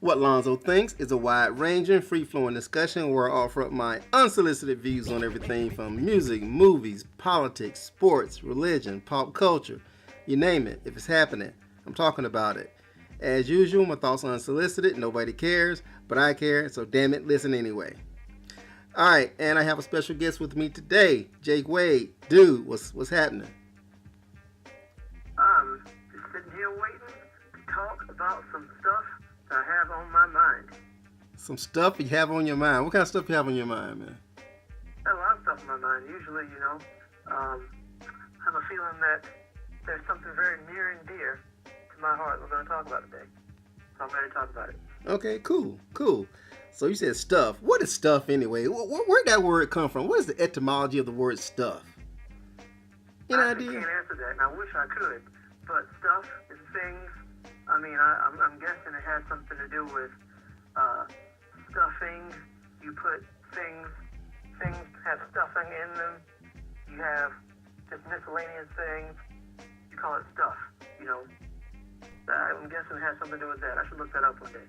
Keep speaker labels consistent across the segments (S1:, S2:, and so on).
S1: What Lonzo Thinks is a wide-ranging, free-flowing discussion where I offer up my unsolicited views on everything from music, movies, politics, sports, religion, pop culture. You name it. If it's happening, I'm talking about it. As usual, my thoughts are unsolicited. Nobody cares, but I care, so damn it, listen anyway. Alright, and I have a special guest with me today, Jake Wade. Dude, what's happening?
S2: Just sitting here waiting to talk about some stuff that I have on my mind.
S1: Some stuff you have on your mind. What kind of stuff you have on your mind, man?
S2: I have a lot of stuff on my mind. Usually, I have a feeling that there's something very near and dear to my heart we're going to talk about today. So I'm ready to talk about it.
S1: Okay, cool. So you said stuff. What is stuff anyway? Where'd that word come from? What is the etymology of the word stuff? Any idea?
S2: I can't answer that, and I wish I could. But stuff is things. I mean, I'm guessing it has something to do with stuffing. You put things have stuffing in them. You have just miscellaneous things. You call it stuff. I'm guessing it has something to do with that. I should look that up one day.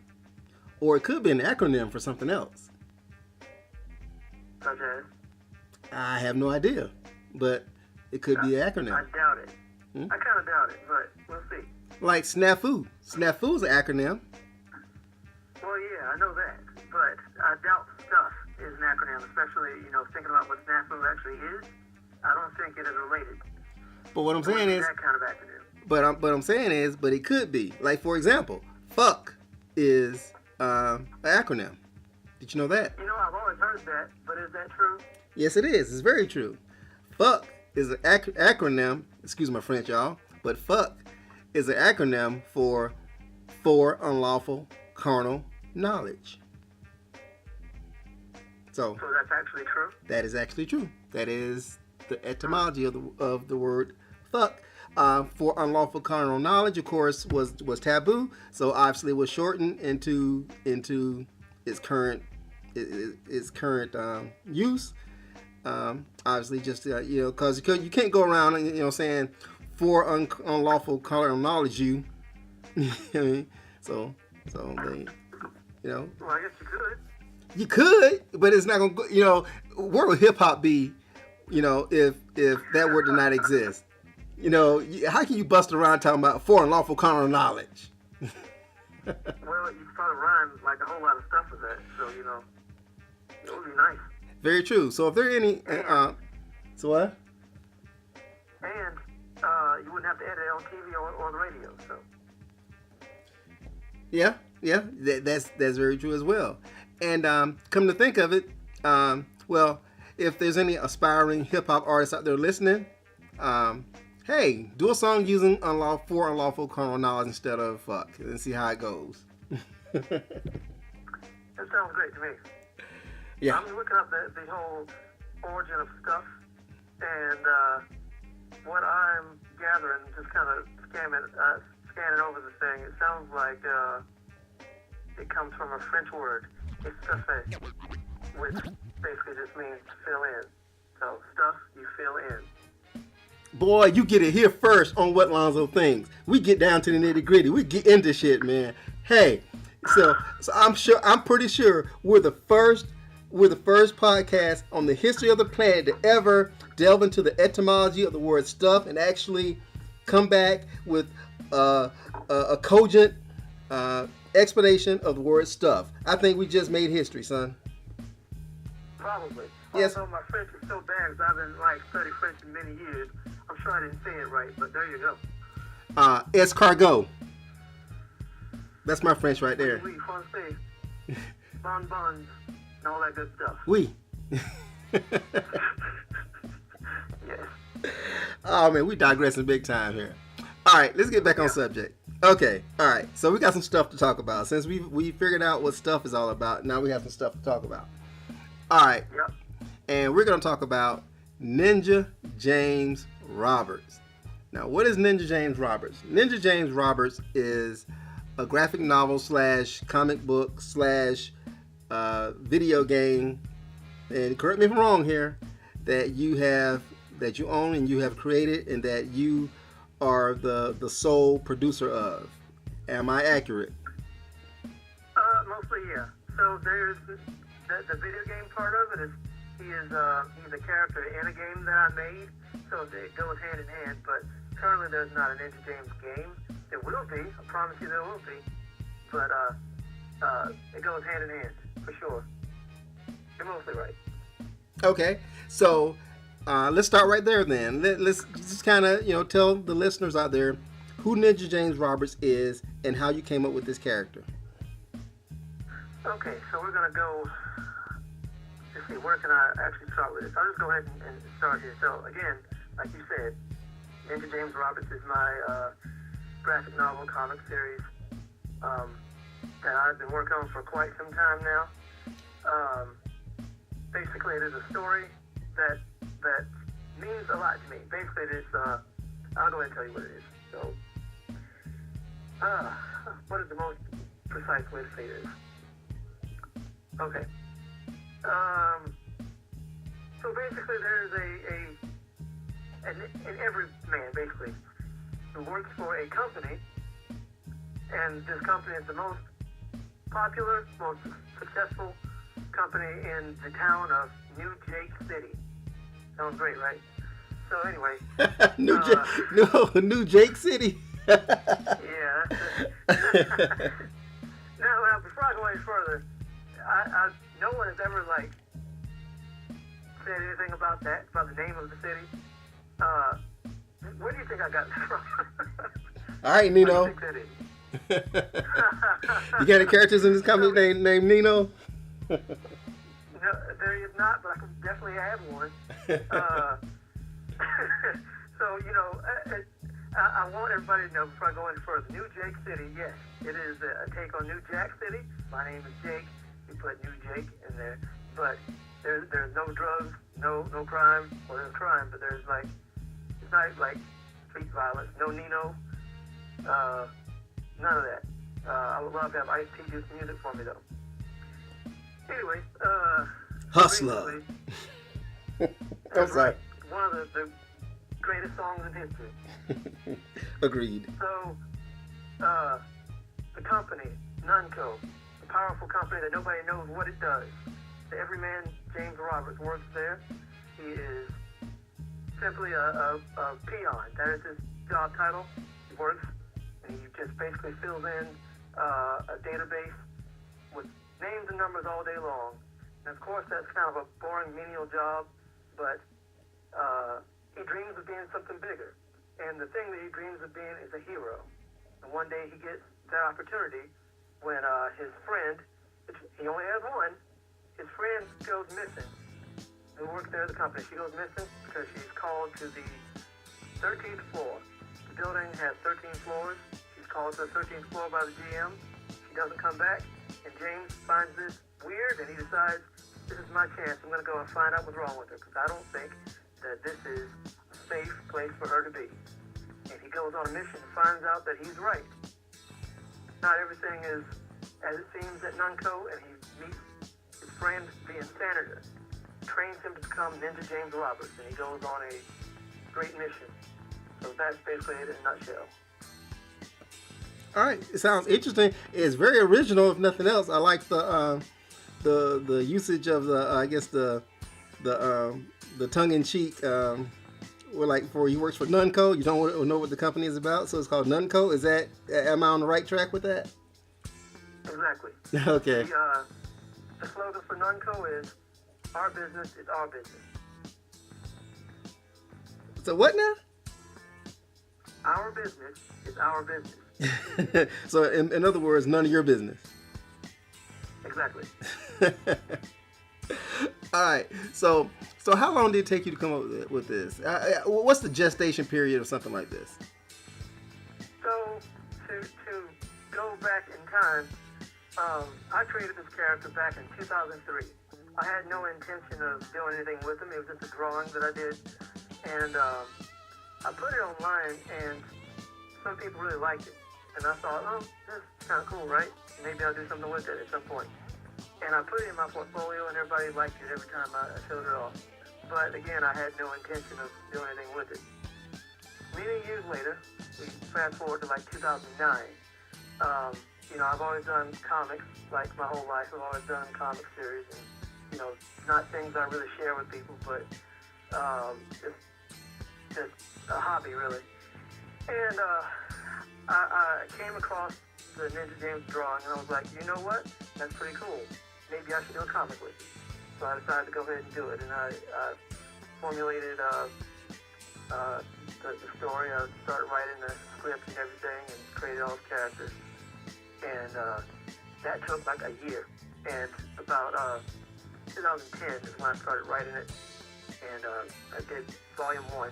S1: Or it could be an acronym for something else.
S2: Such as?
S1: I have no idea, but it could be an acronym.
S2: I doubt it. I kind of doubt it, but we'll see.
S1: Like snafu. Snafu is an acronym.
S2: Well, yeah, I know that, but I doubt stuff is an acronym, especially, thinking about what snafu actually is. I don't think it is related.
S1: But what I'm saying is,
S2: that kind of acronym.
S1: But it could be. Like, for example, fuck is an acronym. Did you know that?
S2: I've always heard that, but is that true?
S1: Yes, it is. It's very true. Fuck is an acronym. Excuse my French, y'all. But fuck is an acronym for unlawful carnal knowledge. So
S2: that's actually true?
S1: That is actually true. That is the etymology of the word fuck. For unlawful carnal knowledge, of course, was taboo. So obviously, it was shortened into its current use. Obviously, just because you can't go around saying for unlawful carnal knowledge you. So they,
S2: Well, I guess you could.
S1: You could, but it's not gonna go. Where would hip hop be? If that word did not exist. How can you bust around talking about for unlawful carnal knowledge?
S2: Well, you could probably rhyme like a whole lot of stuff with that, so it would be nice.
S1: Very true. So if there are any, so what?
S2: And you wouldn't have to edit it on TV or the radio. So.
S1: Yeah, that's very true as well. And come to think of it, well, if there's any aspiring hip hop artists out there listening, hey, do a song using unlawful carnal knowledge instead of fuck, and see how it goes.
S2: That sounds great to me.
S1: Yeah.
S2: I'm looking up the whole origin of stuff, and what I'm gathering, just kind of scanning over the thing, it sounds like it comes from a French word. It's stuffé, which basically just means to fill in. So stuff, you fill in.
S1: Boy, you get it here first on What Lonzo Thinks. We get down to the nitty gritty. We get into shit, man. Hey, so I'm pretty sure we're the first podcast on the history of the planet to ever delve into the etymology of the word stuff and actually come back with a cogent explanation of the word stuff. I think we just made history, son.
S2: Probably.
S1: Yes.
S2: Although my French is so bad, because I've been studying French in many years, I'm sure I didn't say it right, but there you go.
S1: Escargot. That's my French right there.
S2: Oui, français. Bonbons, and all that good stuff.
S1: Oui.
S2: Yes.
S1: Oh, man, we digressing big time here. All right, let's get back on subject. Okay, all right. So we got some stuff to talk about. Since we figured out what stuff is all about, now we have some stuff to talk about. All right.
S2: Yep.
S1: And we're going to talk about Ninja James Roberts. Now, what is Ninja James Roberts? Ninja James Roberts is a graphic novel / comic book / video game, and correct me if I'm wrong here, that you own and you have created, and that you are the sole producer of. Am I accurate?
S2: So there's the video game part of it is he's a character in a game that I made, so it goes hand in hand. But currently there's not an Ninja James game. There will be. I promise you there will be. But it goes hand in hand for sure. You're mostly right.
S1: Okay, so let's start right there then. Let's just kind of tell the listeners out there who Ninja James Roberts is and how you came up with this character.
S2: Okay, so we're gonna go. Let's see, where can I actually start with this? I'll just go ahead and start here. So again, like you said, Ninja James Roberts is my graphic novel comic series that I've been working on for quite some time now. Basically, it is a story that means a lot to me. Basically, it is. I'll go ahead and tell you what it is. So, what is the most precise way to say this? Okay. So basically, there's an every man basically who works for a company, and this company is the most popular, most successful company in the town of New Jake City. Sounds great, right? So anyway,
S1: New Jake City.
S2: Yeah. Now, before I go any further, I no one has ever said anything about that, about the name of the city. Where do you think I got this from?
S1: All right, Nino.
S2: Where do you think that is?
S1: You got any characters in this company named Nino?
S2: No, there is not, but I can definitely add one. So, I want everybody to know before I go any further. New Jake City, yes, it is a take on New Jack City. My name is Jake. You put New Jake in there. But there's no drugs, no crime. Well, there's crime, but there's it's not like street violence. No Nino. None of that. I would love to have Ice-T do some music for me, though. Anyway,
S1: Hustler.
S2: That's right. One of the greatest songs in history.
S1: Agreed.
S2: So, the company, Nunco, a powerful company that nobody knows what it does. The everyman James Roberts works there. He is simply a peon. That is his job title. He works, and he just basically fills in a database with names and numbers all day long. And of course, that's kind of a boring, menial job, but he dreams of being something bigger. And the thing that he dreams of being is a hero. And one day he gets that opportunity when his friend, which he only has one, his friend goes missing. Who works there at the company. She goes missing because she's called to the 13th floor. The building has 13 floors. She's called to the 13th floor by the GM. She doesn't come back. And James finds this weird, and he decides, this is my chance. I'm going to go and find out what's wrong with her, because I don't think that this is a safe place for her to be. And he goes on a mission and finds out that he's right. Not everything is as it seems at Nunco, and he meets his friend, the Insaniter, trains him to become Ninja James Roberts, and he goes on a great mission. So that's basically it in a nutshell.
S1: All right, it sounds interesting. It's very original, if nothing else. I like the usage of the tongue-in-cheek. For he works for Nunco. You don't know what the company is about, so it's called Nunco. Am I on the right track with that?
S2: Exactly.
S1: Okay.
S2: The slogan for Nunco is, "Our business is our business."
S1: So what now?
S2: Our business is our business.
S1: So in other words, none of your business.
S2: Exactly.
S1: All right. So how long did it take you to come up with this? What's the gestation period of something like this?
S2: So to go back in time, I created this character back in 2003. I had no intention of doing anything with him. It was just a drawing that I did, and I put it online, and some people really liked it. And I thought, this is kind of cool, right? Maybe I'll do something with it at some point. And I put it in my portfolio, and everybody liked it every time I showed it off. But again, I had no intention of doing anything with it. Many years later, we fast forward to 2009, I've always done comics, like my whole life. I've always done comic series, and not things I really share with people, but just a hobby, really. And I came across the Ninja James drawing, and I was like, you know what? That's pretty cool. Maybe I should do a comic with it. So I decided to go ahead and do it, and I formulated the story. I started writing the script and everything, and created all the characters. And that took like a year. And about 2010 is when I started writing it, and I did volume 1,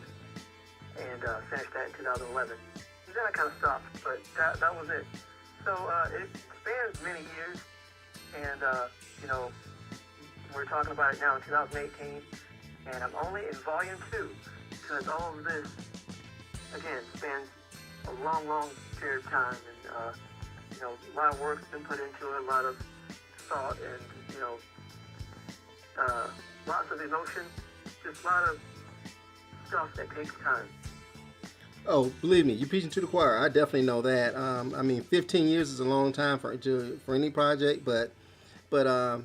S2: and finished that in 2011. And then I kind of stopped, but that was it. So it spans many years, and we're talking about it now in 2018, and I'm only in volume 2, because all of this, again, spans a long, long period of time, and a lot of work's been put into it, a lot of thought, and lots of emotion, just a lot of stuff that takes time.
S1: Oh, believe me, you're preaching to the choir. I definitely know that. 15 years is a long time for any project, but the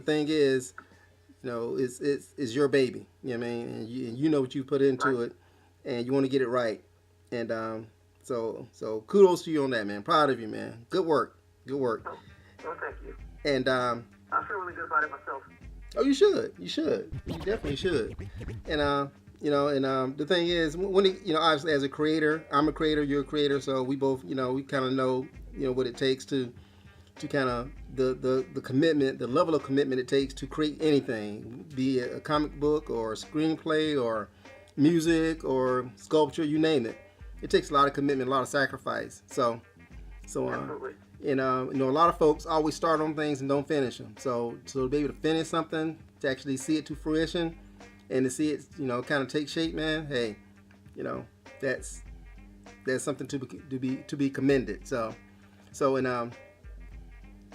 S1: thing is, it's your baby. You know what I mean? And you know what you put into it, and you want to get it right. And so kudos to you on that, man. Proud of you, man. Good work.
S2: Well, thank you.
S1: And
S2: I feel really good about it myself.
S1: Oh, you should. You definitely should. And the thing is, obviously as a creator, I'm a creator, you're a creator, so we both, we kind of know, what it takes to kind of the commitment, the level of commitment it takes to create anything, be it a comic book or a screenplay or music or sculpture, you name it. It takes a lot of commitment, a lot of sacrifice. So
S2: Absolutely.
S1: A lot of folks always start on things and don't finish them. So to be able to finish something, to actually see it to fruition, and to see it, kind of take shape, man. Hey, that's something to be commended. So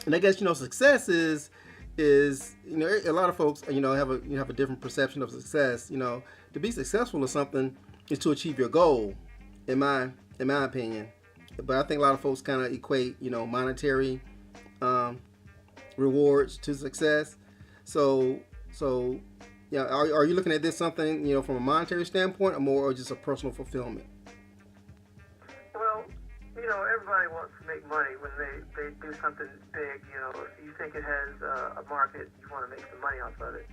S1: and I guess success is a lot of folks have a different perception of success. To be successful in something is to achieve your goal, in my opinion. But I think a lot of folks kind of equate monetary rewards to success. So are you looking at this something from a monetary standpoint, or just a personal fulfillment?
S2: Well, everybody wants to make money when they do something big. If you think it has a market, you want to make some money off of it.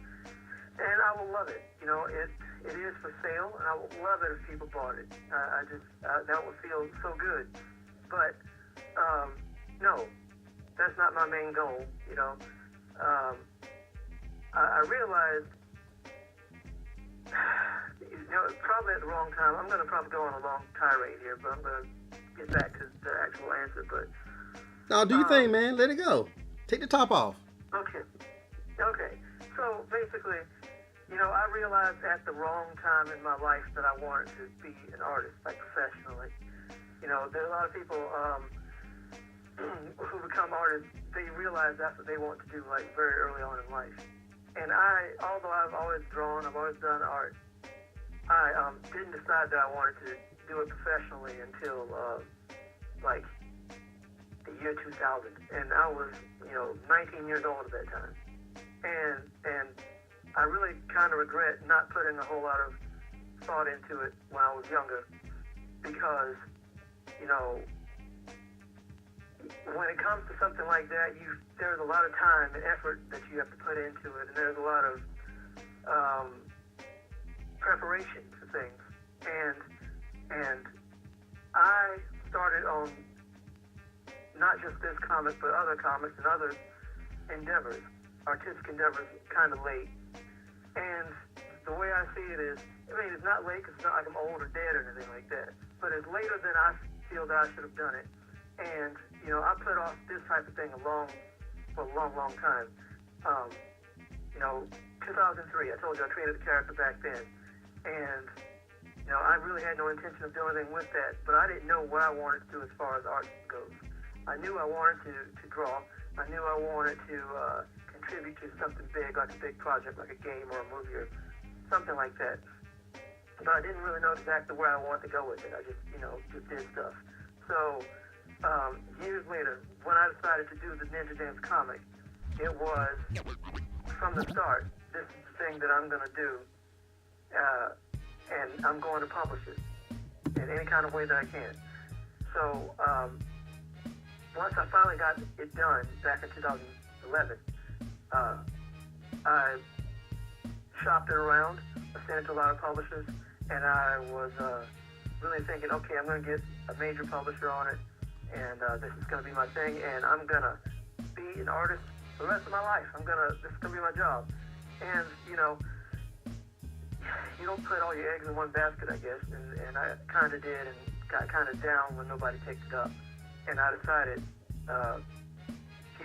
S2: And I will love it. It is for sale, and I will love it if people bought it. That would feel so good. But no, that's not my main goal. I realized, probably at the wrong time. I'm going to probably go on a long tirade here, but I'm going to get back to the actual answer. But
S1: no, do your thing, man. Let it go. Take the top off.
S2: Okay. So basically, I realized at the wrong time in my life that I wanted to be an artist, like professionally. There are a lot of people who become artists. They realize that's what they want to do, like very early on in life. And although I've always drawn, I've always done art, I didn't decide that I wanted to do it professionally until like the year 2000, and I was 19 years old at that time, and I really kind of regret not putting a whole lot of thought into it when I was younger, because when it comes to something like that, there's a lot of time and effort that you have to put into it, and there's a lot of preparation for things. And I started on not just this comic, but other comics and other endeavors, artistic endeavors, kind of late. And the way I see it is, it's not late because it's not like I'm old or dead or anything like that, but it's later than I feel that I should have done it. And I put off this type of thing for a long, long time. 2003, I told you I created a character back then, and I really had no intention of doing anything with that, but I didn't know what I wanted to do as far as art goes. I knew I wanted to draw. I knew I wanted to contribute to something big, like a big project, like a game or a movie or something like that. But I didn't really know exactly where I wanted to go with it. I just, just did stuff. So years later, when I decided to do the Ninja Dance comic, it was from the start. This is the thing that I'm gonna do, and I'm going to publish it in any kind of way that I can. So once I finally got it done back in 2011, I shopped it around. I sent it to a lot of publishers, and I was really thinking, okay, I'm going to get a major publisher on it, and this is going to be my thing, and I'm going to be an artist for the rest of my life. This is going to be my job. And, you know, you don't put all your eggs in one basket, I guess, and I kind of did, and got kind of down when nobody picked it up. And I decided 2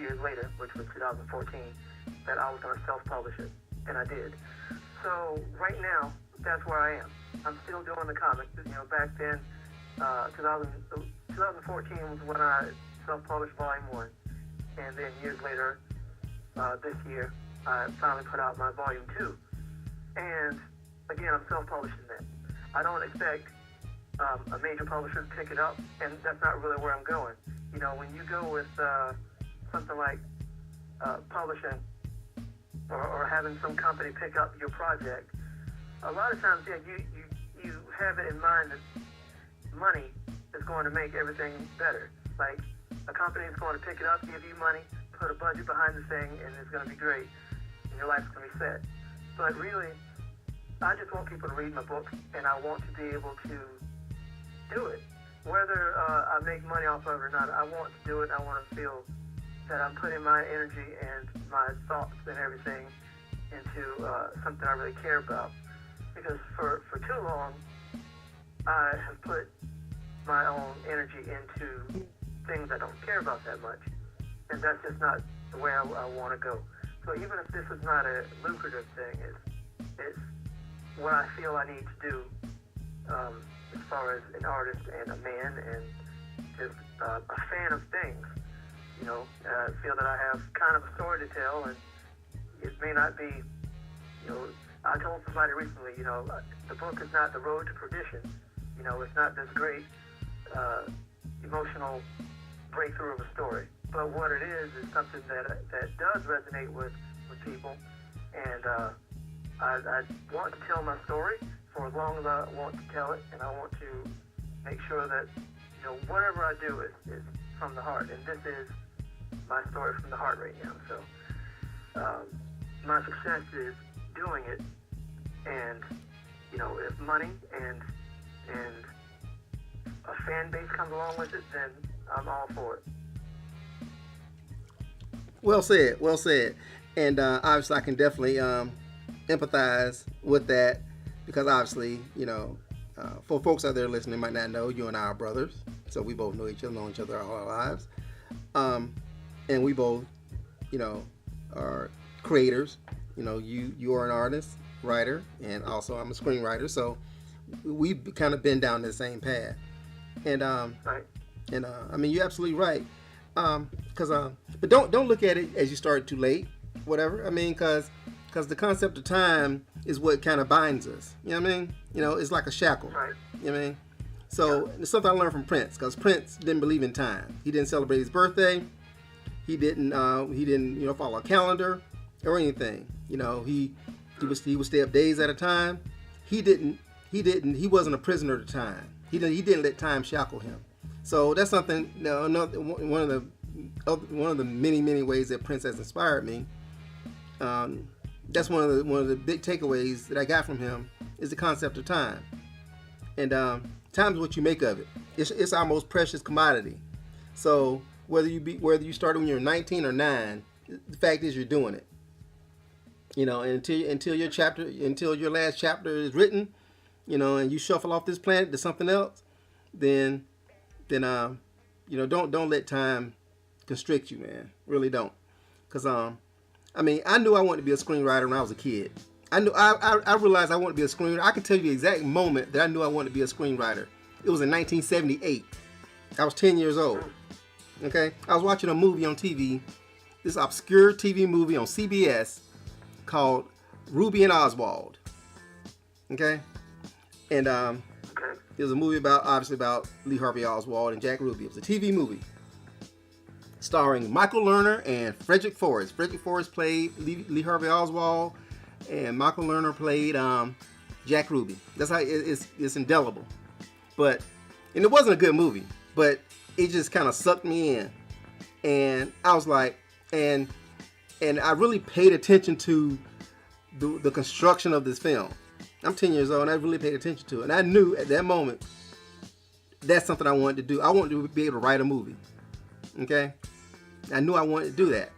S2: years later, which was 2014, that I was going to self-publish it, and I did. So right now, that's where I am. I'm still doing the comics. You know, back then, 2014 was when I self-published Volume 1, and then years later, this year, I finally put out my Volume 2. And again, I'm self-publishing that. I don't expect a major publisher to pick it up, and that's not really where I'm going. You know, when you go with something like publishing or having some company pick up your project, a lot of times, yeah, you have it in mind that money is going to make everything better. Like, a company is going to pick it up, give you money, put a budget behind the thing, and it's going to be great, and your life's going to be set. But really, I just want people to read my books, and I want to be able to do it. Whether I make money off of it or not, I want to do it. I want to feel that I'm putting my energy and my thoughts and everything into something I really care about. Because for too long, I have put my own energy into things I don't care about that much. And that's just not the way I want to go. So even if this is not a lucrative thing, it's what I feel I need to do as far as an artist and a man and just a fan of things. You know, I feel that I have kind of a story to tell, and it may not be, you know, I told somebody recently, you know, the book is not the road to perdition. You know, it's not this great emotional breakthrough of a story. But what it is something that does resonate with people. And I want to tell my story for as long as I want to tell it, and I want to make sure that, you know, whatever I do is from the heart. And this is my story from the heart right now. So my success is doing it, and, you know, if money and a fan base comes along with it, then I'm all for it.
S1: Well said, well said. And obviously I can definitely empathize with that, because obviously, you know, for folks out there listening might not know, you and I are brothers, so we both know each other all our lives. And we both, you know, are creators. You know, you are an artist, writer, and also I'm a screenwriter, so we've kind of been down the same path. And
S2: Right.
S1: and I mean, you're absolutely right. But don't look at it as you started too late, whatever. I mean, because the concept of time is what kind of binds us. You know what I mean? You know, it's like a shackle.
S2: Right.
S1: You know what I mean? So it's something I learned from Prince, because Prince didn't believe in time. He didn't celebrate his birthday. He didn't you know, follow a calendar or anything. You know, he would stay up days at a time. He wasn't a prisoner of time. He didn't let time shackle him. So that's something. You know, one of the many ways that Prince has inspired me. That's one of the big takeaways that I got from him is the concept of time. And time is what you make of it. It's our most precious commodity. So whether you started when you're 19 or 9, the fact is you're doing it. You know, and until your last chapter is written, you know, and you shuffle off this planet to something else, then you know, don't let time constrict you, man. Really don't. Because I mean, I knew I wanted to be a screenwriter when I was a kid. I realized I wanted to be a screenwriter. I can tell you the exact moment that I knew I wanted to be a screenwriter. It was in 1978. I was 10 years old. Okay? I was watching a movie on TV, this obscure TV movie on CBS called Ruby and Oswald. Okay? And It was a movie about, obviously, about Lee Harvey Oswald and Jack Ruby. It was a TV movie starring Michael Lerner and Frederick Forrest. Frederick Forrest played Lee Harvey Oswald, and Michael Lerner played Jack Ruby. That's how it's indelible. And it wasn't a good movie, but it just kind of sucked me in. And I was like, and I really paid attention to the construction of this film. I'm 10 years old, and I really paid attention to it. And I knew at that moment, that's something I wanted to do. I wanted to be able to write a movie. Okay? I knew I wanted to do that.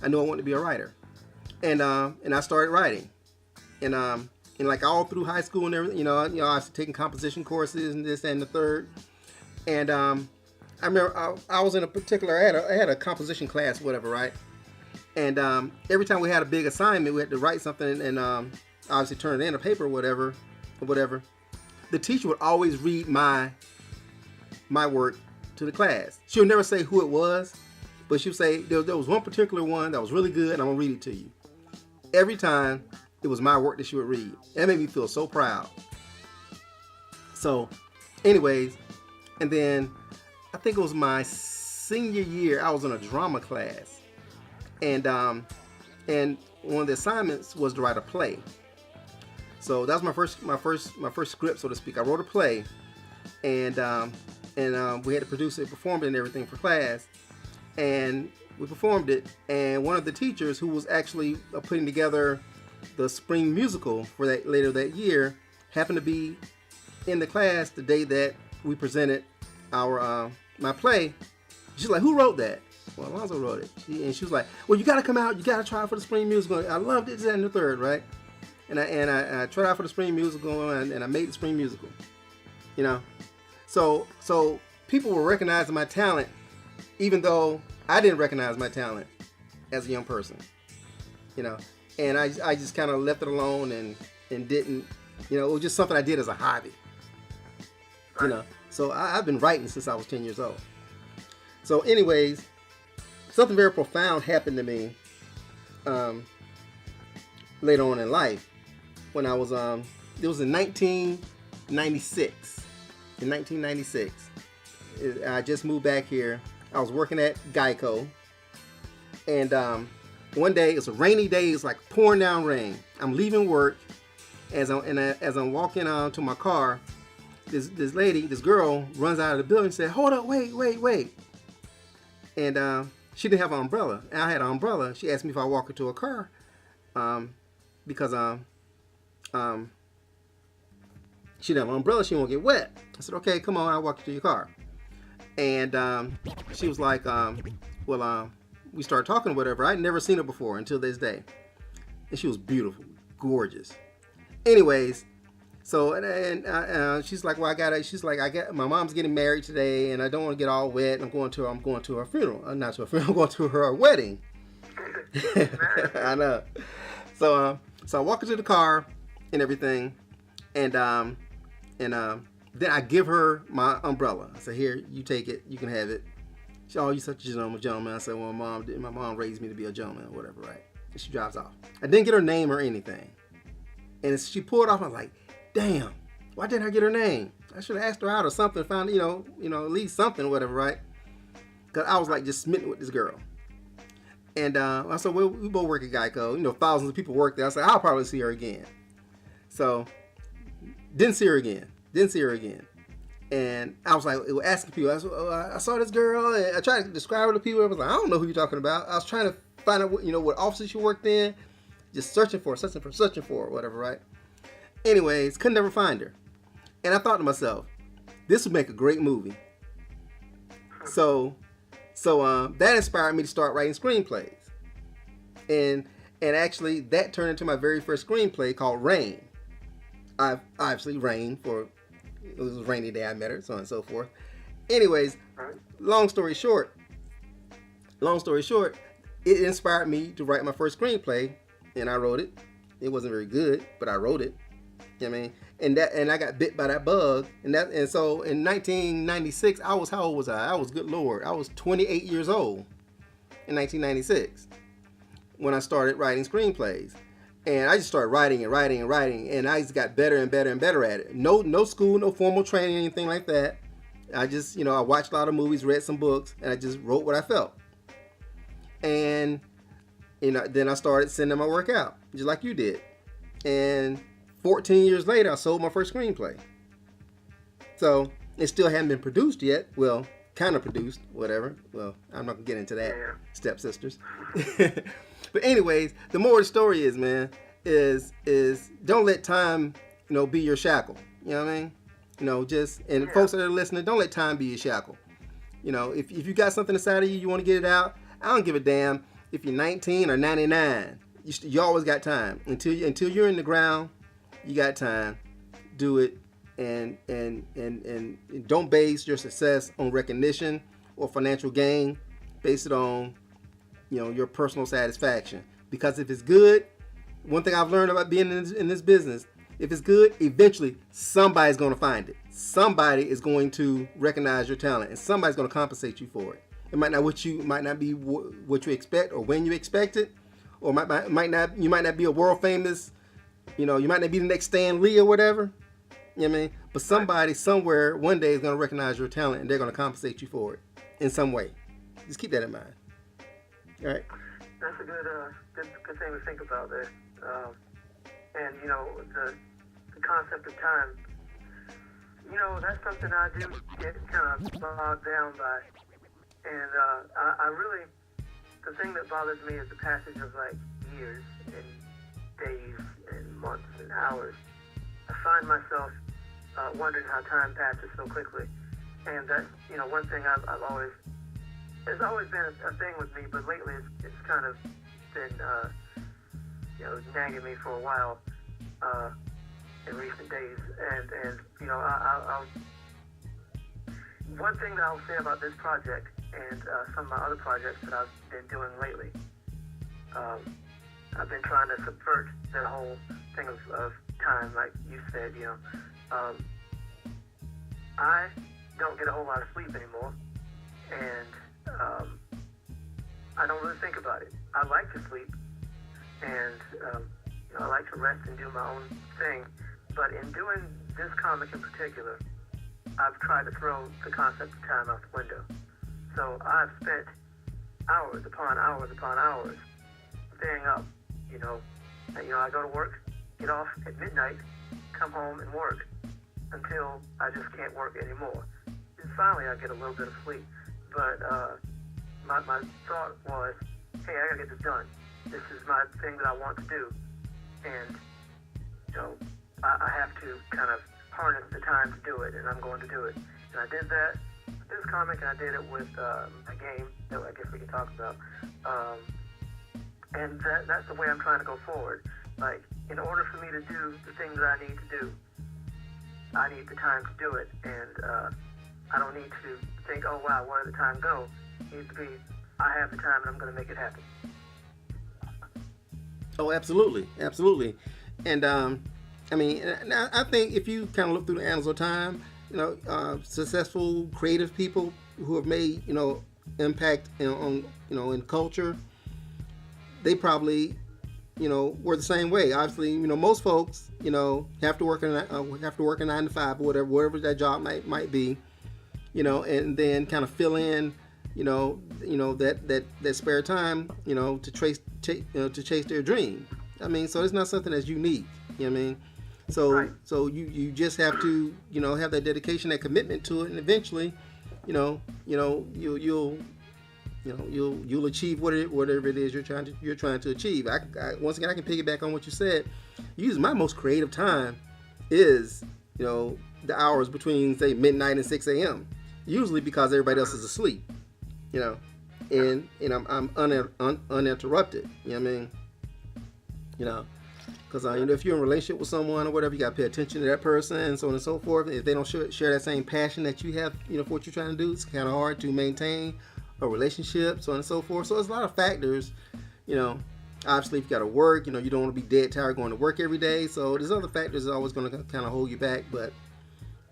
S1: I knew I wanted to be a writer. And I started writing. And like all through high school and everything, I was taking composition courses and this and the third. And I remember I was in a particular, I had a composition class, whatever, right? And every time we had a big assignment, we had to write something and obviously turn it in a paper or whatever. The teacher would always read my work to the class. She would never say who it was, but she would say there was one particular one that was really good, and I'm gonna read it to you. Every time it was my work that she would read. That made me feel so proud. So, anyways, and then I think it was my senior year, I was in a drama class, and one of the assignments was to write a play. So that was my first script, so to speak. I wrote a play, and we had to produce it, perform it, and everything for class. And we performed it, and one of the teachers who was actually putting together the spring musical for that later that year happened to be in the class the day that we presented our my play. She's like, "Who wrote that?" Well, Alonzo wrote it. And she was like, "Well, you got to come out. You got to try for the spring musical." I loved it, and the third, right? And I tried out for the spring musical, and I made the spring musical. So people were recognizing my talent, even though I didn't recognize my talent as a young person. And I just kind of left it alone and didn't, it was just something I did as a hobby. So I've been writing since I was 10 years old. So anyways, something very profound happened to me later on in life when I was, it was in 1996. In 1996, I just moved back here. I was working at Geico, and one day, it's a rainy day, it's like pouring down rain. I'm leaving work, as I'm walking to my car, this girl runs out of the building and said, "Hold up, wait." And she didn't have an umbrella, and I had an umbrella. She asked me if I walk her to her car, because she didn't have an umbrella, she won't get wet. I said, "Okay, come on, I'll walk you to your car." And she was like, we started talking or whatever. I'd never seen her before until this day. And she was beautiful, gorgeous. Anyways, so, and she's like, well, my mom's getting married today, and I don't want to get all wet. I'm going to her funeral. Not to her funeral, I'm going to her wedding. I know. So I walk her to the car and everything, and then I give her my umbrella. I said, "Here, you take it. You can have it." She said, "Oh, you're such a gentleman." I said, "Well, my mom raised me to be a gentleman or whatever, right?" And she drives off. I didn't get her name or anything. And as she pulled off, I was like, "Damn, why didn't I get her name? I should have asked her out or something, found, at least something or whatever, right?" Because I was like just smitten with this girl. And I said, "Well, we both work at Geico. Thousands of people work there." I said, "I'll probably see her again." So, didn't see her again. And I was like, asking people, I saw this girl, and I tried to describe her to people. I was like, "I don't know who you're talking about." I was trying to find out, what office she worked in, just searching for her, whatever, right? Anyways, could never find her. And I thought to myself, this would make a great movie. So that inspired me to start writing screenplays. And actually, that turned into my very first screenplay called Rain. Obviously, Rain, it was a rainy day I met her, so on and so forth. Anyways, long story short, it inspired me to write my first screenplay, and I wrote it. It wasn't very good, but I wrote it. And I got bit by that bug, and so in 1996, how old was I? Good Lord, I was 28 years old in 1996 when I started writing screenplays. And I just started writing and writing and writing, and I just got better and better and better at it. No school, no formal training, anything like that. I just, I watched a lot of movies, read some books, and I just wrote what I felt. And then I started sending my work out, just like you did. And 14 years later, I sold my first screenplay. So it still hadn't been produced yet. Well, kind of produced, whatever. Well, I'm not gonna get into that, stepsisters. But anyways, the moral of the story is, man, is don't let time, be your shackle. You know what I mean? Folks that are listening, don't let time be your shackle. If you got something inside of you, you want to get it out. I don't give a damn if you're 19 or 99. You always got time. Until you're in the ground, you got time. Do it, and don't base your success on recognition or financial gain. Base it on, your personal satisfaction. Because if it's good, one thing I've learned about being in this business, if it's good, eventually somebody's going to find it. Somebody is going to recognize your talent, and somebody's going to compensate you for it. It might not be what you expect or when you expect it, or you might not be a world famous, you might not be the next Stan Lee or whatever. You know what I mean? But somebody somewhere one day is going to recognize your talent, and they're going to compensate you for it in some way. Just keep that in mind. All right.
S2: That's a good thing to think about there. And the concept of time. That's something I do get kind of bogged down by. And I really, the thing that bothers me is the passage of like years and days and months and hours. I find myself wondering how time passes so quickly. And that's, one thing I've always, it's always been a thing with me, but lately it's kind of been, nagging me for a while in recent days. And I'll one thing that I'll say about this project and some of my other projects that I've been doing lately, I've been trying to subvert that whole thing of time, like you said. I don't get a whole lot of sleep anymore, and I don't really think about it. I like to sleep, and I like to rest and do my own thing, but in doing this comic in particular, I've tried to throw the concept of time out the window. So I've spent hours upon hours upon hours staying up, I go to work, get off at midnight, come home and work until I just can't work anymore. And finally I get a little bit of sleep. But my thought was, hey, I gotta get this done. This is my thing that I want to do. And, I have to kind of harness the time to do it, and I'm going to do it. And I did that with this comic, and I did it with a game that I guess we can talk about. And that's the way I'm trying to go forward. Like, in order for me to do the things that I need to do, I need the time to do it. And I don't need to think, oh, wow, where did the time go? It needs to be, I have the time, and I'm going to make it happen.
S1: Oh, absolutely. Absolutely. And, I think if you kind of look through the annals of time, successful creative people who have made, impact in culture, they probably, were the same way. Obviously, most folks, have to work a 9 to 5 or whatever that job might be, and then kind of fill in, that spare time, to chase their dream. So it's not something that's unique. You know what I mean? So you just have to, have that dedication, that commitment to it, and eventually, you'll achieve whatever it is you're trying to achieve. Once again, I can piggyback on what you said. Usually, my most creative time is, the hours between, say, midnight and 6 a.m. Usually because everybody else is asleep, and I'm uninterrupted. You know what I mean? Because if you're in a relationship with someone or whatever, you got to pay attention to that person and so on and so forth. If they don't share that same passion that you have, for what you're trying to do, it's kind of hard to maintain a relationship, so on and so forth. So there's a lot of factors, obviously if you got to work, you don't want to be dead tired going to work every day. So there's other factors that are always going to kind of hold you back, but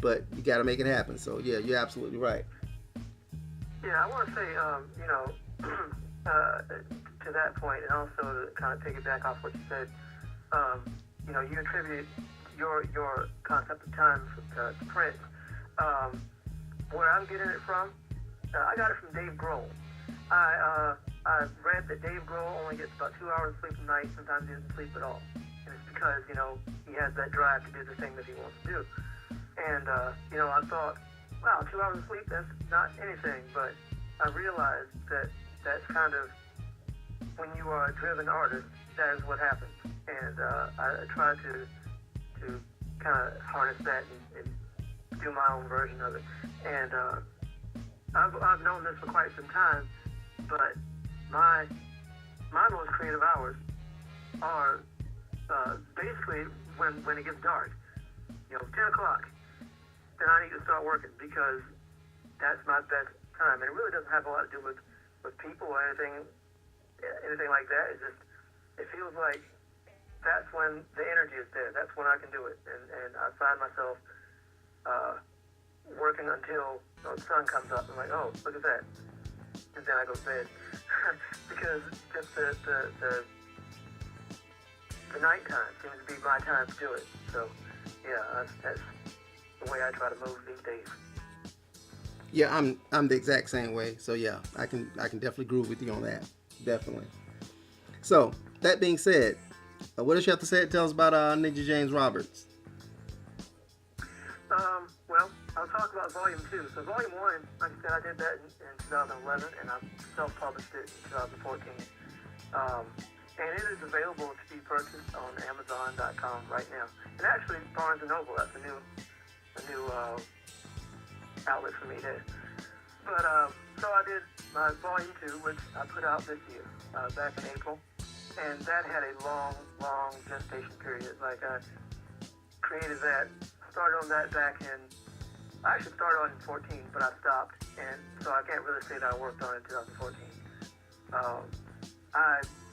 S1: you got to make it happen. So yeah, you're absolutely right.
S2: Yeah, I want to say, to that point, and also to kind of piggyback off what you said, you attribute your concept of time to Prince. Um, where I'm getting it from, I got it from Dave Grohl. I read that Dave Grohl only gets about 2 hours of sleep a night. Sometimes he doesn't sleep at all, and it's because he has that drive to do the thing that he wants to do. And I thought, wow, 2 hours of sleep, that's not anything. But I realized that that's kind of, when you are a driven artist, that is what happens. And I try to kind of harness that and do my own version of it. And I've known this for quite some time, but my most creative hours are basically when it gets dark. 10 o'clock, then I need to start working because that's my best time. And it really doesn't have a lot to do with people or anything like that. It's just, it feels like that's when the energy is there. That's when I can do it. And I find myself working until the sun comes up. I'm like, oh, look at that. And then I go to bed. Because just the nighttime seems to be my time to do it. So, yeah, that's the way I try to move these days.
S1: Yeah, I'm the exact same way. So yeah, I can definitely groove with you on that. Definitely. So that being said, what does you have to say to tell us about Ninja James Roberts?
S2: Well, I'll talk about Volume 2. So Volume 1, like I said, I did that in 2011, and I self-published it in 2014. And it is available to be purchased on Amazon.com right now. And actually, Barnes & Noble, that's a new outlet for me there. But, so I did my Volume 2, which I put out this year, back in April. And that had a long gestation period. Like, I created that, started on that back in, I actually started on it in 14, but I stopped. And so I can't really say that I worked on it in 2014.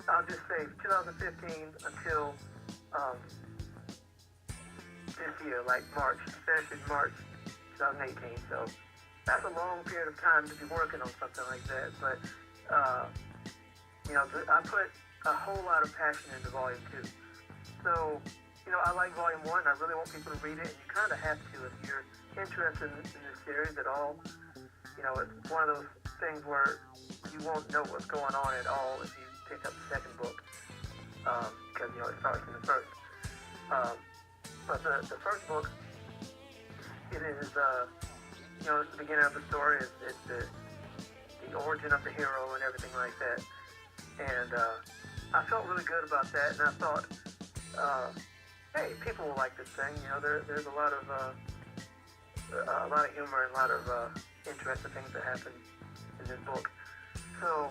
S2: I'll just say 2015 until this year, like March, finished in March 2018. So that's a long period of time to be working on something like that. But, I put a whole lot of passion into Volume 2. So, I like Volume 1. I really want people to read it, and you kind of have to if you're interested in this series at all. It's one of those things where you won't know what's going on at all if you pick up the second book, because, it starts in the first. But the first book, it is, it's the beginning of the story. It's the origin of the hero and everything like that. And I felt really good about that, and I thought, hey, people will like this thing. There's a lot of humor and a lot of interesting things that happen in this book. So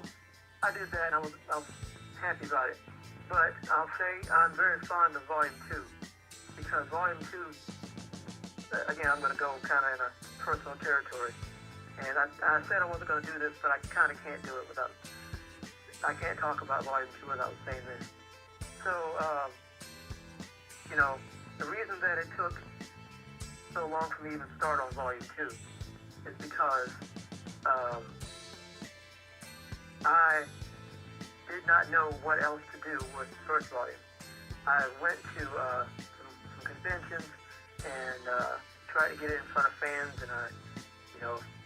S2: I did that, and I was happy about it. But I'll say I'm very fond of Volume 2, because Volume 2, again, I'm going to go kind of in a personal territory. And I said I wasn't going to do this, but I kind of can't do it without, I can't talk about Volume 2 without saying this. So, the reason that it took so long for me to even start on Volume 2 is because I did not know what else to do with the first volume. I went to some conventions and tried to get it in front of fans, and I,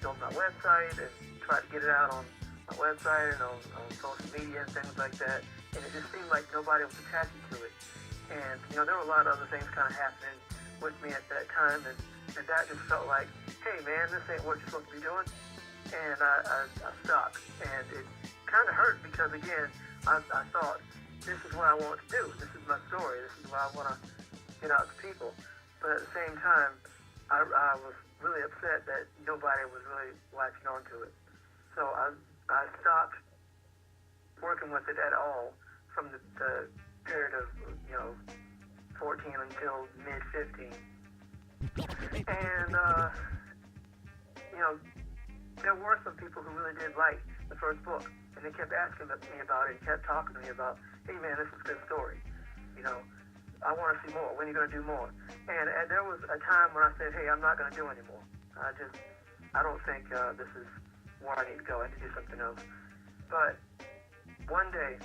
S2: built my website and tried to get it out on my website and on social media and things like that. And it just seemed like nobody was attaching to it. And, there were a lot of other things kind of happening with me at that time, and that just felt like, hey, man, this ain't what you're supposed to be doing. And I stopped. And it kind of hurt because, again, I thought, this is what I want to do. This is my story. This is what I want to get out to people. But at the same time, I was really upset that nobody was really latching onto it. So I stopped working with it at all from the period of, 14 until mid-15. And, there were some people who really did like the first book, and they kept asking me about it and kept talking to me about, hey, man, this is a good story. I want to see more. When are you going to do more? And there was a time when I said, hey, I'm not going to do any more. I don't think this is where I need to go. I need to do something else. But one day,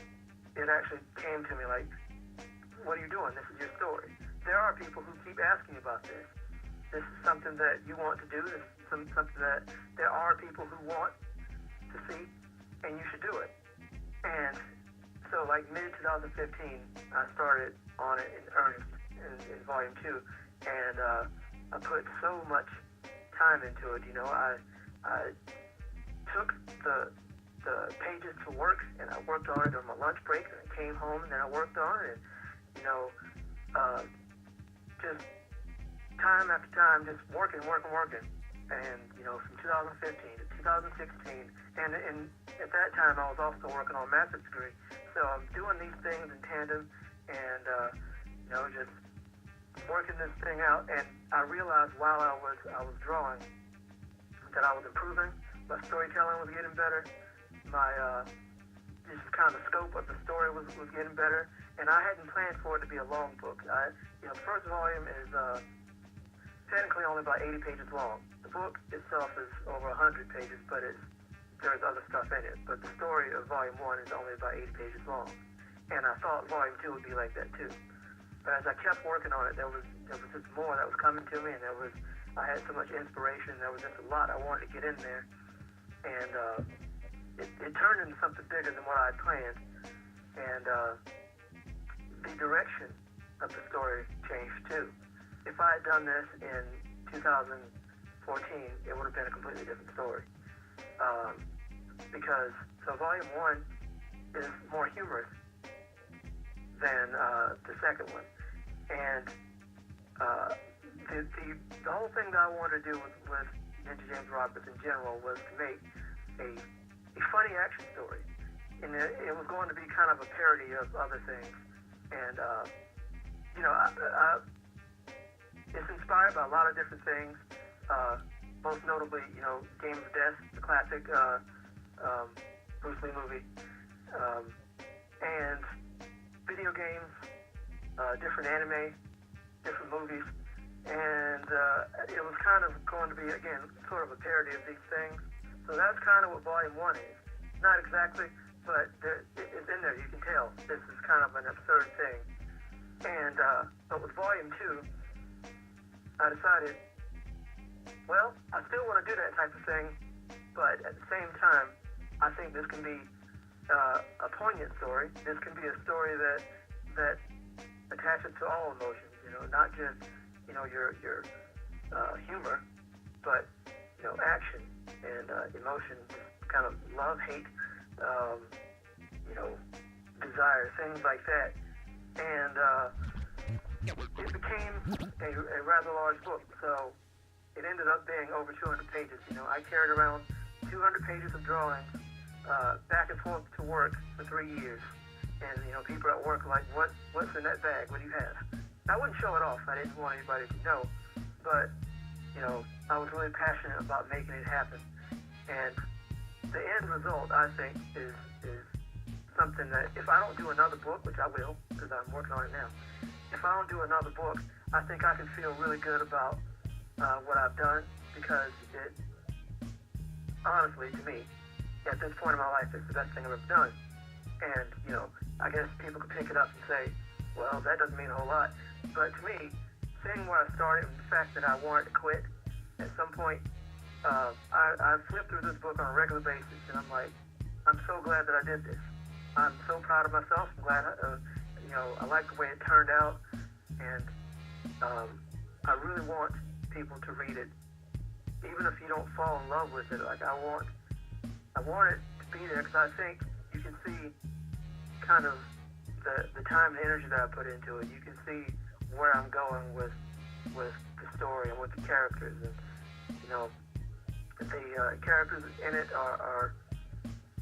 S2: it actually came to me like what are you doing? This is your story. There are people who keep asking about this. This is something that you want to do. This is something that there are people who want to see, and you should do it. And so, like mid-2015, I started on it in earnest in Volume 2, and I put so much time into it. You know, I took the pages to work, and I worked on it during my lunch break, and I came home, and then I worked on it, and, you know, just time after time, just working. And, you know, from 2015 to 2016, and at that time, I was also working on a master's degree. So I'm doing these things in tandem, and, you know, just working this thing out. And I realized while I was drawing that I was improving. My storytelling was getting better. My just kind of the scope of the story was getting better. And I hadn't planned for it to be a long book. The first volume is technically only about 80 pages long. The book itself is over 100 pages, but there's other stuff in it. But the story of Volume 1 is only about 80 pages long. And I thought Volume 2 would be like that too. But as I kept working on it, there was just more that was coming to me, and I had so much inspiration. There was just a lot I wanted to get in there. And it turned into something bigger than what I had planned. And the direction of the story changed too. If I had done this in 2014, it would have been a completely different story. Because Volume 1 is more humorous than the second one. And the whole thing that I wanted to do with Ninja James Roberts in general was to make a funny action story. And it was going to be kind of a parody of other things. And, you know, it's inspired by a lot of different things. Most notably, you know, Game of Death, the classic Bruce Lee movie. And video games, different anime, different movies. And it was kind of going to be, again, sort of a parody of these things. So that's kind of what Volume 1 is. Not exactly, but it's in there. You can tell this is kind of an absurd thing. And but with Volume 2, I decided, well, I still want to do that type of thing, but at the same time, I think this can be a poignant story. This can be a story that attaches to all emotions. You know, not just your humor, but action and emotion, kind of love, hate, desire, things like that. And it became a rather large book. So it ended up being over 200 pages. I carried around 200 pages of drawings back and forth to work for 3 years. And, people at work are like, what's in that bag? What do you have? I wouldn't show it off. I didn't want anybody to know. But, I was really passionate about making it happen. And the end result, I think, is something that if I don't do another book, which I will, because I'm working on it now, if I don't do another book, I think I can feel really good about what I've done, because it, honestly, to me, at this point in my life, it's the best thing I've ever done. And, I guess people could pick it up and say, well, that doesn't mean a whole lot. But to me, seeing where I started and the fact that I wanted to quit at some point, I flipped through this book on a regular basis, and I'm like, I'm so glad that I did this. I'm so proud of myself. I'm glad, I like the way it turned out, and I really want people to read it, even if you don't fall in love with it. Like I want it to be there, because I think you can see kind of the time and energy that I put into it. You can see where I'm going with the story and with the characters, and the characters in it are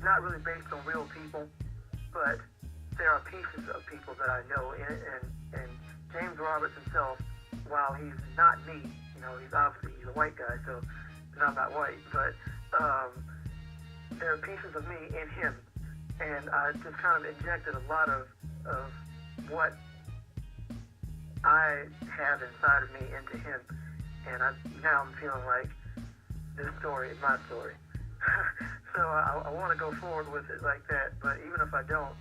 S2: not really based on real people, but there are pieces of people that I know in it, and James Roberts himself, while he's not me, he's a white guy, so I'm not white, but there are pieces of me in him, and I just kind of injected a lot of what I have inside of me into him, and now I'm feeling like this story is my story. So I want to go forward with it like that, but even if I don't,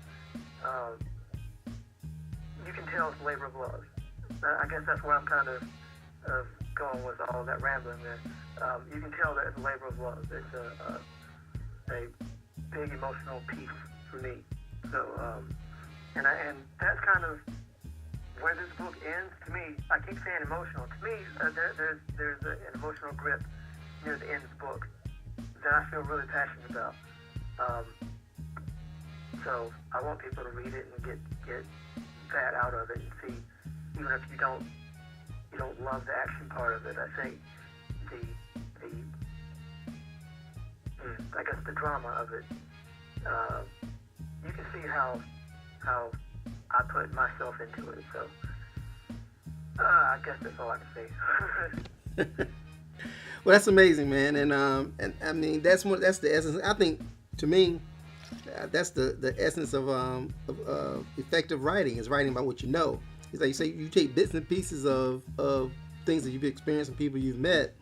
S2: you can tell it's labor of love. I guess that's where I'm kind of going with all that rambling there. You can tell that it's a labor of love. It's a big emotional piece for me. So, and that's kind of where this book ends. To me, I keep saying emotional. To me, there's an emotional grip near the end of the book that I feel really passionate about. So I want people to read it and get that out of it and see, even if you don't love the action part of it. I think I guess the drama of it, you can see how I put myself into it. So I guess that's all I can say.
S1: Well, that's amazing, man, and I mean that's the essence. I think to me, that's the essence of effective writing is writing about what you know. It's like you say you take bits and pieces of things that you've experienced and people you've met,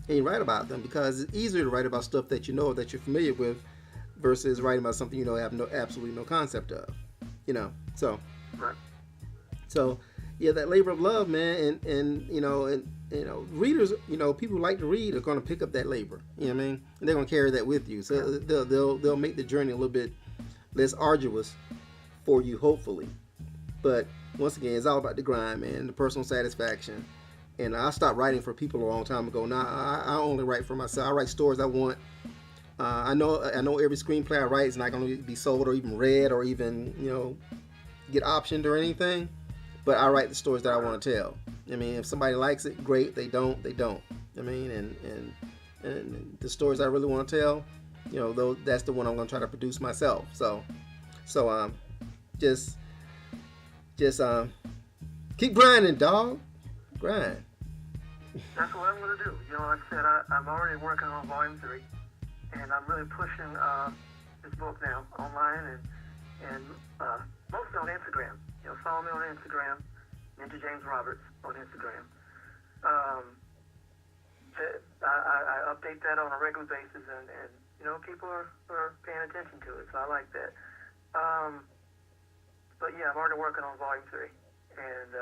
S1: and you write about them because it's easier to write about stuff that you know that you're familiar with versus writing about something you know have absolutely no concept of. So
S2: Right.
S1: So yeah, that labor of love, man, and readers, people who like to read are going to pick up that labor. You know what I mean? And they're going to carry that with you. So they'll make the journey a little bit less arduous for you, hopefully. But once again, it's all about the grind, man, the personal satisfaction. And I stopped writing for people a long time ago. Now I only write for myself. I write stories I want. I know every screenplay I write is not going to be sold or even read or even get optioned or anything. But I write the stories that I want to tell. I mean, if somebody likes it, great. They don't, they don't. I mean, and the stories I really want to tell, that's the one I'm going to try to produce myself. So just keep grinding, dog. Grind.
S2: That's what I'm going to do. Like I said, I'm already working on Volume 3, and I'm really pushing this book now online and mostly on Instagram. Follow me on Instagram, Ninja James Roberts on Instagram. I update that on a regular basis, and people are paying attention to it, so I like that. But yeah, I'm already working on Volume 3, and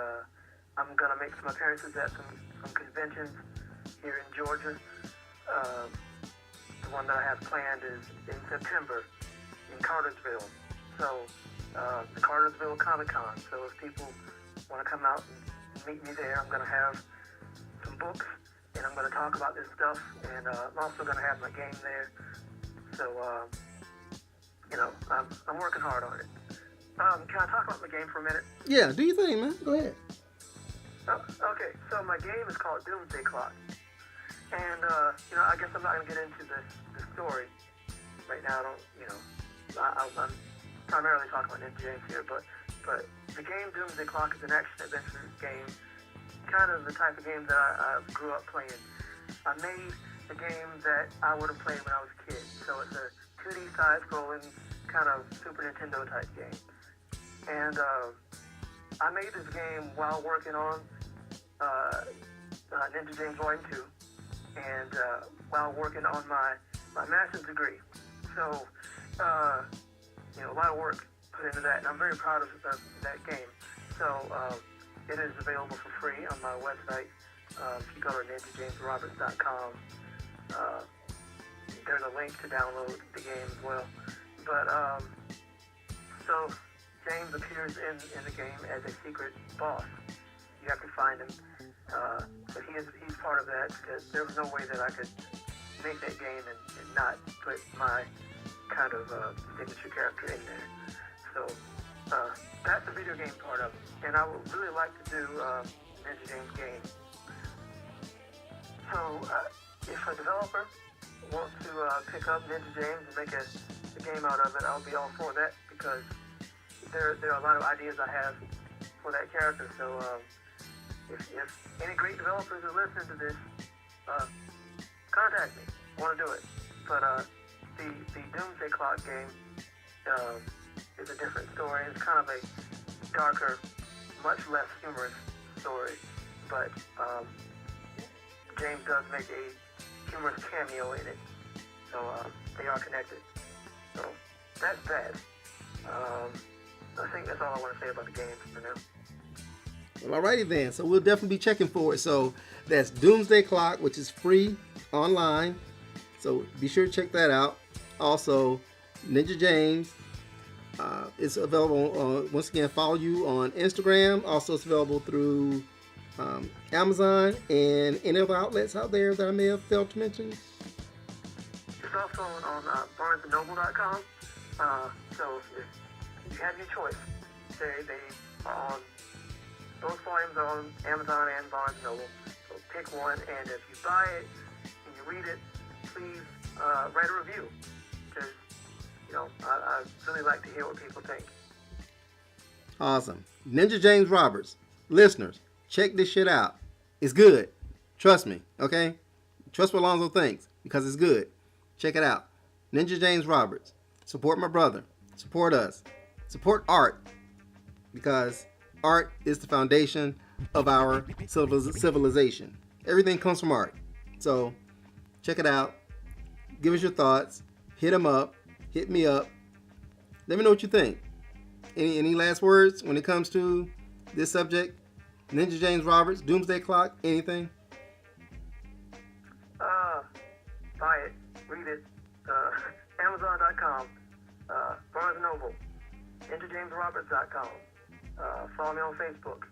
S2: I'm going to make some appearances at some conventions here in Georgia. The one that I have planned is in September in Cartersville. So the Cartersville Comic-Con. So if people want to come out and meet me there, I'm going to have some books, and I'm going to talk about this stuff, and I'm also going to have my game there. So, I'm working hard on it. Can I talk about my game for a minute?
S1: Yeah, do your thing, man. Go ahead.
S2: Okay, so my game is called Doomsday Clock. And, I guess I'm not going to get into the story right now. I'm primarily talking about Ninja James here, but the game Doomsday Clock is an action-adventure game, kind of the type of game that I grew up playing. I made a game that I would have played when I was a kid. So it's a 2D side-scrolling kind of Super Nintendo type game. And I made this game while working on Ninja James Volume 2 and while working on my master's degree. So, a lot of work put into that, and I'm very proud of that game. So it is available for free on my website. If you go to ninjajamesroberts.com, there's a link to download the game as well. But so James appears in the game as a secret boss. You have to find him. So he's part of that because there was no way that I could make that game and not put my kind of signature character in there. So that's the video game part of it. And I would really like to do Ninja James game. So if a developer wants to pick up Ninja James and make a game out of it, I'll be all for that because there are a lot of ideas I have for that character. So if any great developers are listening to this, contact me. I want to do it. But the Doomsday Clock game is a different story. It's kind of a darker, much less humorous story. But James does make a humorous cameo in it. So they are connected. So that's that. I think that's all I want to say about the game for now.
S1: Well, alrighty then. So we'll definitely be checking for it. So that's Doomsday Clock, which is free online. So be sure to check that out. Also, Ninja James is available. Once again, follow you on Instagram. Also, it's available through Amazon and any other outlets out there that I may have failed to mention.
S2: It's also on BarnesandNoble.com. So if you have your choice, they are on, both volumes are on Amazon and Barnes & Noble. So pick one, and if you buy it and you read it, please write a review, because I really like to hear what people think.
S1: Awesome. Ninja James Roberts. Listeners, check this shit out. It's good. Trust me, okay? Trust what Lonzo thinks, because it's good. Check it out. Ninja James Roberts. Support my brother. Support us. Support art, because art is the foundation of our civilization. Everything comes from art. So check it out. Give us your thoughts. Hit him up. Hit me up. Let me know what you think. Any last words when it comes to this subject? Ninja James Roberts, Doomsday Clock, anything?
S2: Buy it. Read it. Amazon.com. Barnes & Noble. NinjaJamesRoberts.com. Follow me on Facebook.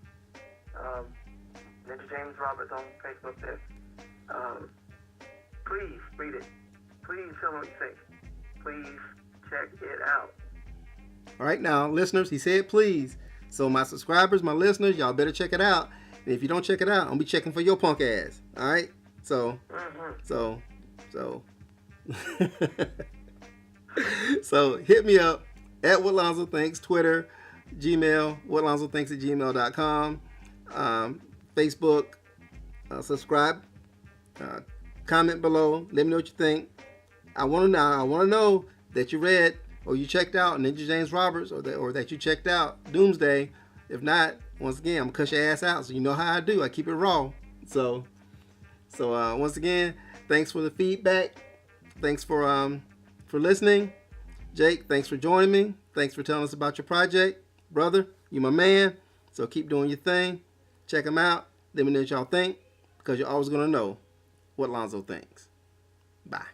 S2: Ninja James Roberts on Facebook there. Please read it. Please tell me what you think. Please check it out.
S1: All right, now, listeners, he said please. So my subscribers, my listeners, y'all better check it out. And if you don't check it out, I'm gonna be checking for your punk ass. All right? So so hit me up at What Lonzo Thinks, Twitter, Gmail, whatlonzothinks@gmail.com, Facebook, subscribe, comment below, let me know what you think. I want to know that you read or you checked out Ninja James Roberts, or that you checked out Doomsday. If not, once again, I'm gonna cuss your ass out, so you know how I do. I keep it raw. So once again, thanks for the feedback. Thanks for listening. Jake, thanks for joining me. Thanks for telling us about your project. Brother, you my man. So keep doing your thing. Check them out. Let me know what y'all think, because you're always gonna know what Lonzo thinks. Bye.